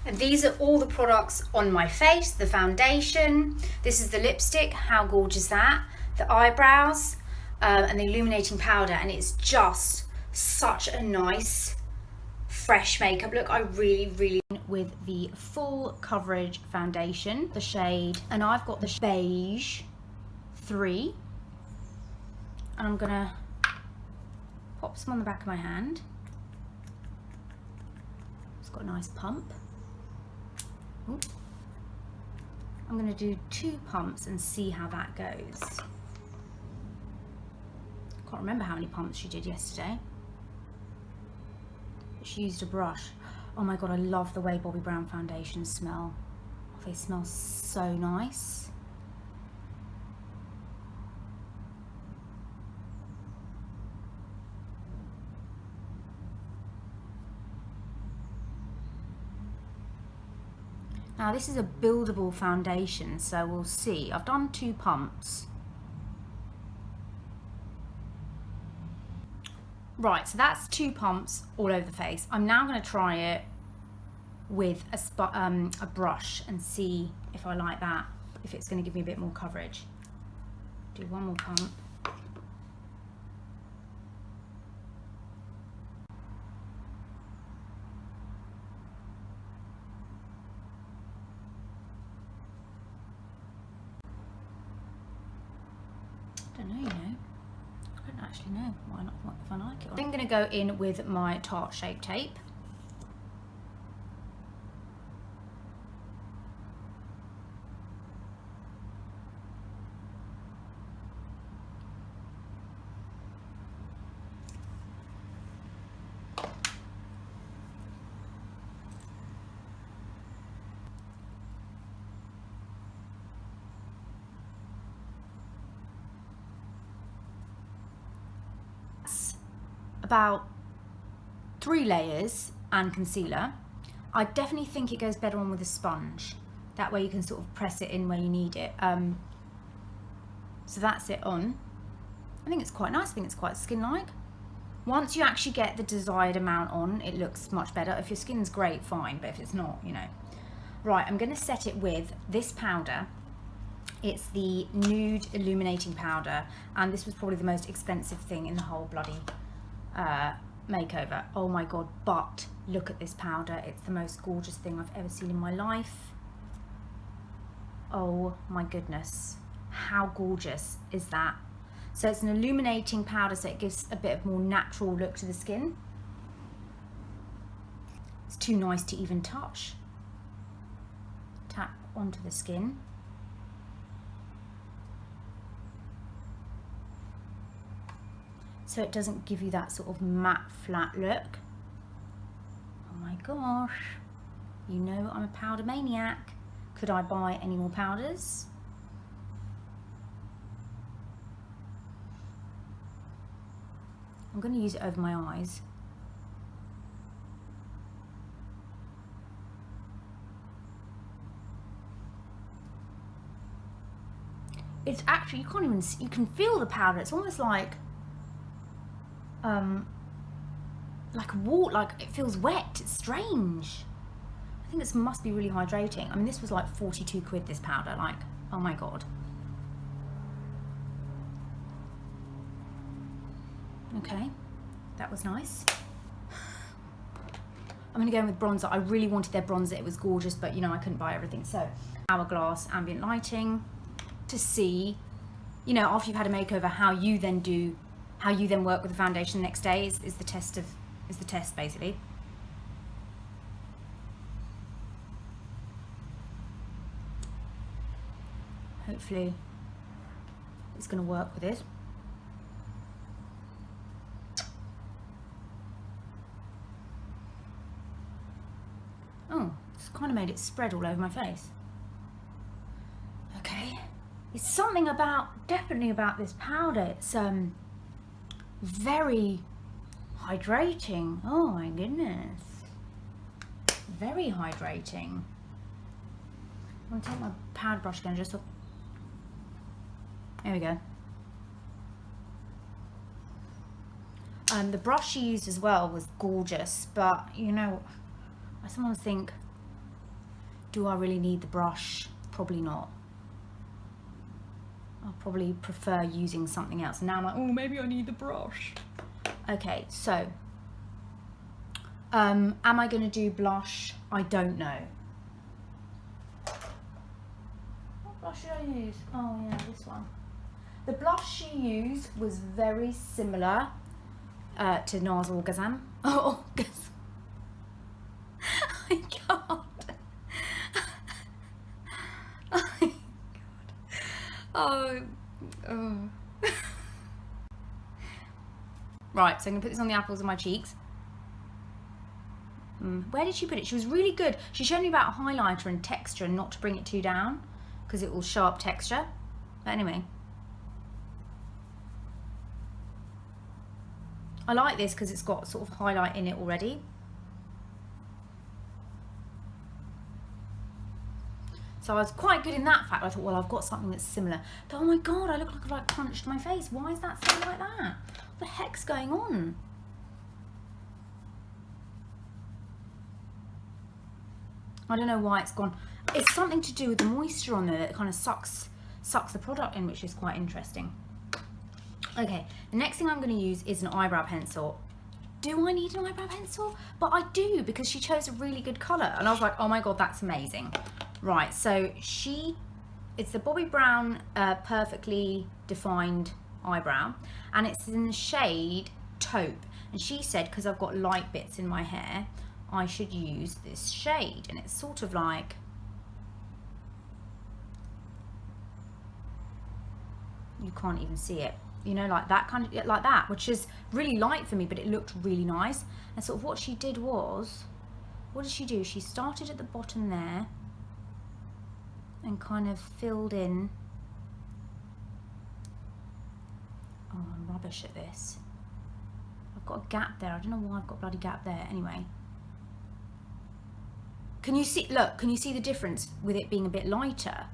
And these are all the products on my face. The foundation, this is the lipstick, how gorgeous that, the eyebrows, and the illuminating powder, and it's just such a nice fresh makeup look. I really with the full coverage foundation, the shade, and I've got the beige 3, and I'm gonna pop some on the back of my hand. It's got a nice pump. Ooh. I'm gonna do 2 pumps and see how that goes. Can't remember how many pumps she did yesterday. She used a brush. Oh my god, I love the way Bobbi Brown foundations smell. Oh, they smell so nice. Now this is a buildable foundation, so we'll see. I've done 2 pumps. Right, so that's 2 pumps all over the face. I'm now going to try it with a brush and see if I like that, if it's going to give me a bit more coverage. Do 1 more pump. I don't know, you know. I don't actually know why not, if I like it. I'm going to go in with my Tarte Shape Tape. About 3 layers and concealer. I definitely think it goes better on with a sponge. That way you can sort of press it in where you need it. So that's it on. I think it's quite nice. I think it's quite skin-like. Once you actually get the desired amount on, it looks much better. If your skin's great, fine, but if it's not, you know. Right, I'm going to set it with this powder. It's the Nude Illuminating Powder, and this was probably the most expensive thing in the whole bloody makeover. Oh my god, but look at this powder. It's the most gorgeous thing I've ever seen in my life. Oh my goodness, how gorgeous is that? So it's an illuminating powder, so it gives a bit of more natural look to the skin. It's too nice to even touch. Tap onto the skin. So it doesn't give you that sort of matte, flat look. Oh my gosh. You know I'm a powder maniac. Could I buy any more powders? I'm going to use it over my eyes. It's actually, you can't even see, you can feel the powder. It's almost like water, like it feels wet. It's strange. I think this must be really hydrating. I mean, this was like 42 quid, this powder, like, oh my god. Okay, that was nice. I'm gonna go in with bronzer. I really wanted their bronzer, it was gorgeous, but you know, I couldn't buy everything. So, Hourglass ambient lighting to see, you know, after you've had a makeover, how you then work with the foundation the next day is the test basically. Hopefully it's going to work with it. Oh, it's kind of made it spread all over my face. Okay, it's something definitely about this powder. It's very hydrating. Oh my goodness, very hydrating. I'm gonna take my powder brush again, just there we go. The brush she used as well was gorgeous, but you know, I sometimes think Do I really need the brush? Probably not. I'll probably prefer using something else. Now I'm like, oh, maybe I need the brush. Okay, so am I going to do blush? I don't know. What blush should I use? Oh yeah, this one. The blush she used was very similar to NARS Orgasm. Oh, Orgasm. I can't. Oh my God. Oh. Right, so I'm gonna put this on the apples of my cheeks. Where did she put it? She was really good. She showed me about highlighter and texture and not to bring it too down because it will show up texture. But anyway. I like this because it's got sort of highlight in it already. So I was quite good in that fact. I thought, well, I've got something that's similar. But oh my God, I look like I've like punched my face. Why is that so like that? What the heck's going on? I don't know why it's gone. It's something to do with the moisture on there that kind of sucks the product in, which is quite interesting. Okay, the next thing I'm going to use is an eyebrow pencil. Do I need an eyebrow pencil? But I do, because she chose a really good colour. And I was like, oh my God, that's amazing. Right, so it's the Bobbi Brown Perfectly Defined Eyebrow. And it's in the shade Taupe. And she said, because I've got light bits in my hair, I should use this shade. And it's sort of like, you can't even see it. You know, like that kind of, like that, which is really light for me, but it looked really nice. And sort of what she did was, what did she do? She started at the bottom there and kind of filled in. Oh, I'm rubbish at this. I've got a gap there. I don't know why I've got a bloody gap there. Anyway. Can you see, look, can you see the difference with it being a bit lighter?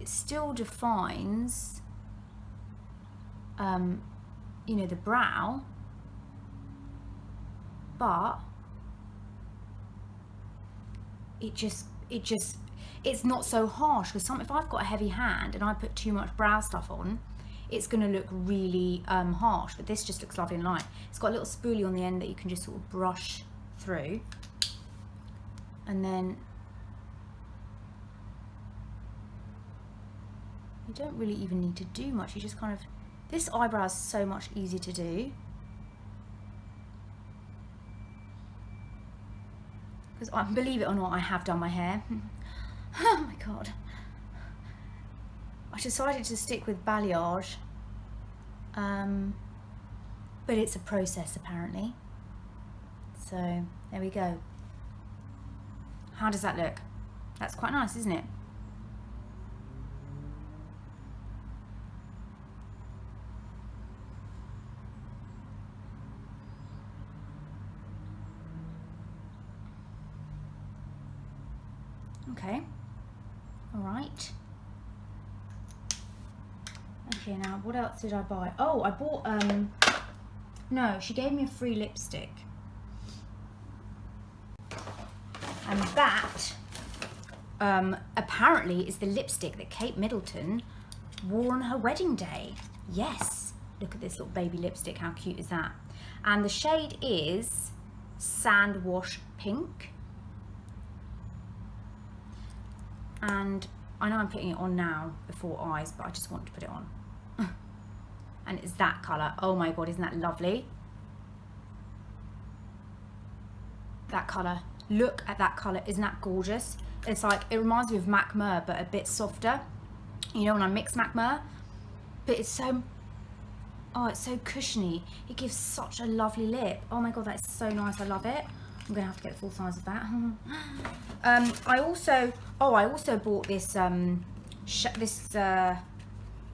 It still defines you know, the brow, but it's not so harsh, because if I've got a heavy hand and I put too much brow stuff on, it's going to look really harsh. But this just looks lovely and light. It's got a little spoolie on the end that you can just sort of brush through, and then you don't really even need to do much. You just kind of, this eyebrow is so much easier to do. Because believe it or not, I have done my hair. Oh my God. I decided to stick with balayage. But it's a process apparently. So there we go. How does that look? That's quite nice, isn't it? Okay, all right. Okay, now what else did I buy? Oh, I bought, no, she gave me a free lipstick. And that, apparently is the lipstick that Kate Middleton wore on her wedding day. Yes, look at this little baby lipstick, how cute is that? And the shade is Sand Wash Pink. And I know I'm putting it on now before eyes, but I just want to put it on. And it's that colour. Oh my God, isn't that lovely? That colour. Look at that colour. Isn't that gorgeous? It's like, it reminds me of Mac Mer, but a bit softer. You know, when I mix Mac Mer. But it's so, oh, it's so cushiony. It gives such a lovely lip. Oh my God, that is so nice. I love it. I'm gonna have to get the full size of that. I also bought this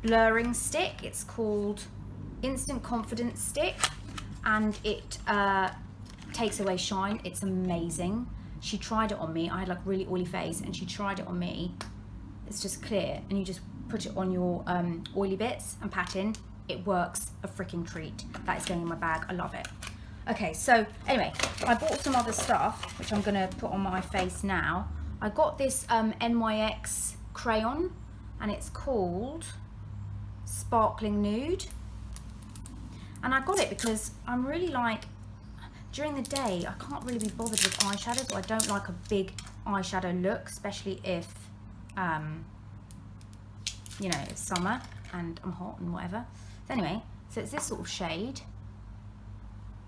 blurring stick. It's called Instant Confidence Stick, and it takes away shine. It's amazing. She tried it on me. I had like really oily face, and she tried it on me. It's just clear, and you just put it on your oily bits and pat in. It works a freaking treat. That is going in my bag. I love it. Okay, so anyway, I bought some other stuff which I'm going to put on my face now. I got this NYX crayon, and it's called Sparkling Nude. And I got it because I'm really like, during the day, I can't really be bothered with eyeshadows, or I don't like a big eyeshadow look, especially if, you know, it's summer and I'm hot and whatever. So anyway, so it's this sort of shade,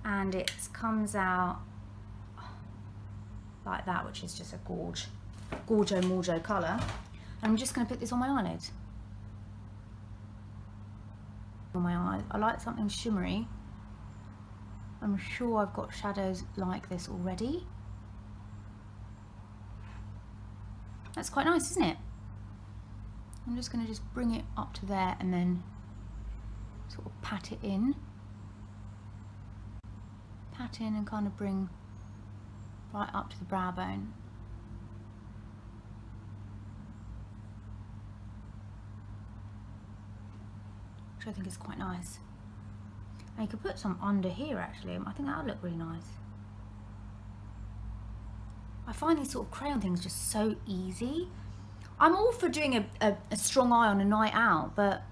and it comes out like that, which is just a gorgeous Morjo colour. And I'm just going to put this on my eyelid. On my eye, I like something shimmery. I'm sure I've got shadows like this already. That's quite nice, isn't it? I'm just going to just bring it up to there and then sort of pat it in. Pat in and kind of bring right up to the brow bone. Which I think is quite nice. And you could put some under here actually. I think that would look really nice. I find these sort of crayon things just so easy. I'm all for doing a strong eye on a night out, but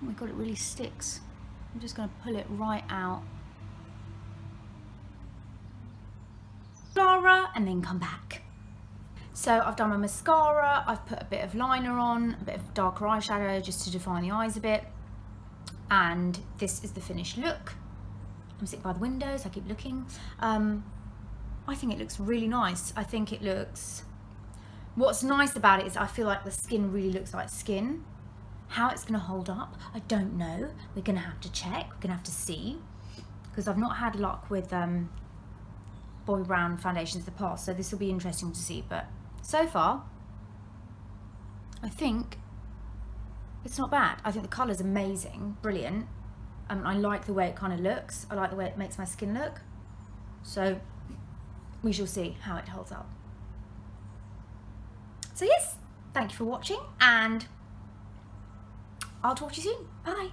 oh my god, it really sticks. I'm just going to pull it right out. Mascara, and then come back. So I've done my mascara, I've put a bit of liner on, a bit of darker eyeshadow just to define the eyes a bit. And this is the finished look. I'm sitting by the windows, I keep looking. I think it looks really nice. I think it looks, what's nice about it is I feel like the skin really looks like skin. How it's gonna hold up, I don't know. We're gonna have to check, we're gonna have to see. Because I've not had luck with Bobbi Brown foundations in the past, so this will be interesting to see. But so far, I think it's not bad. I think the colour's amazing, brilliant. I like the way it kind of looks. I like the way it makes my skin look. So we shall see how it holds up. So yes, thank you for watching, and I'll talk to you soon. Bye.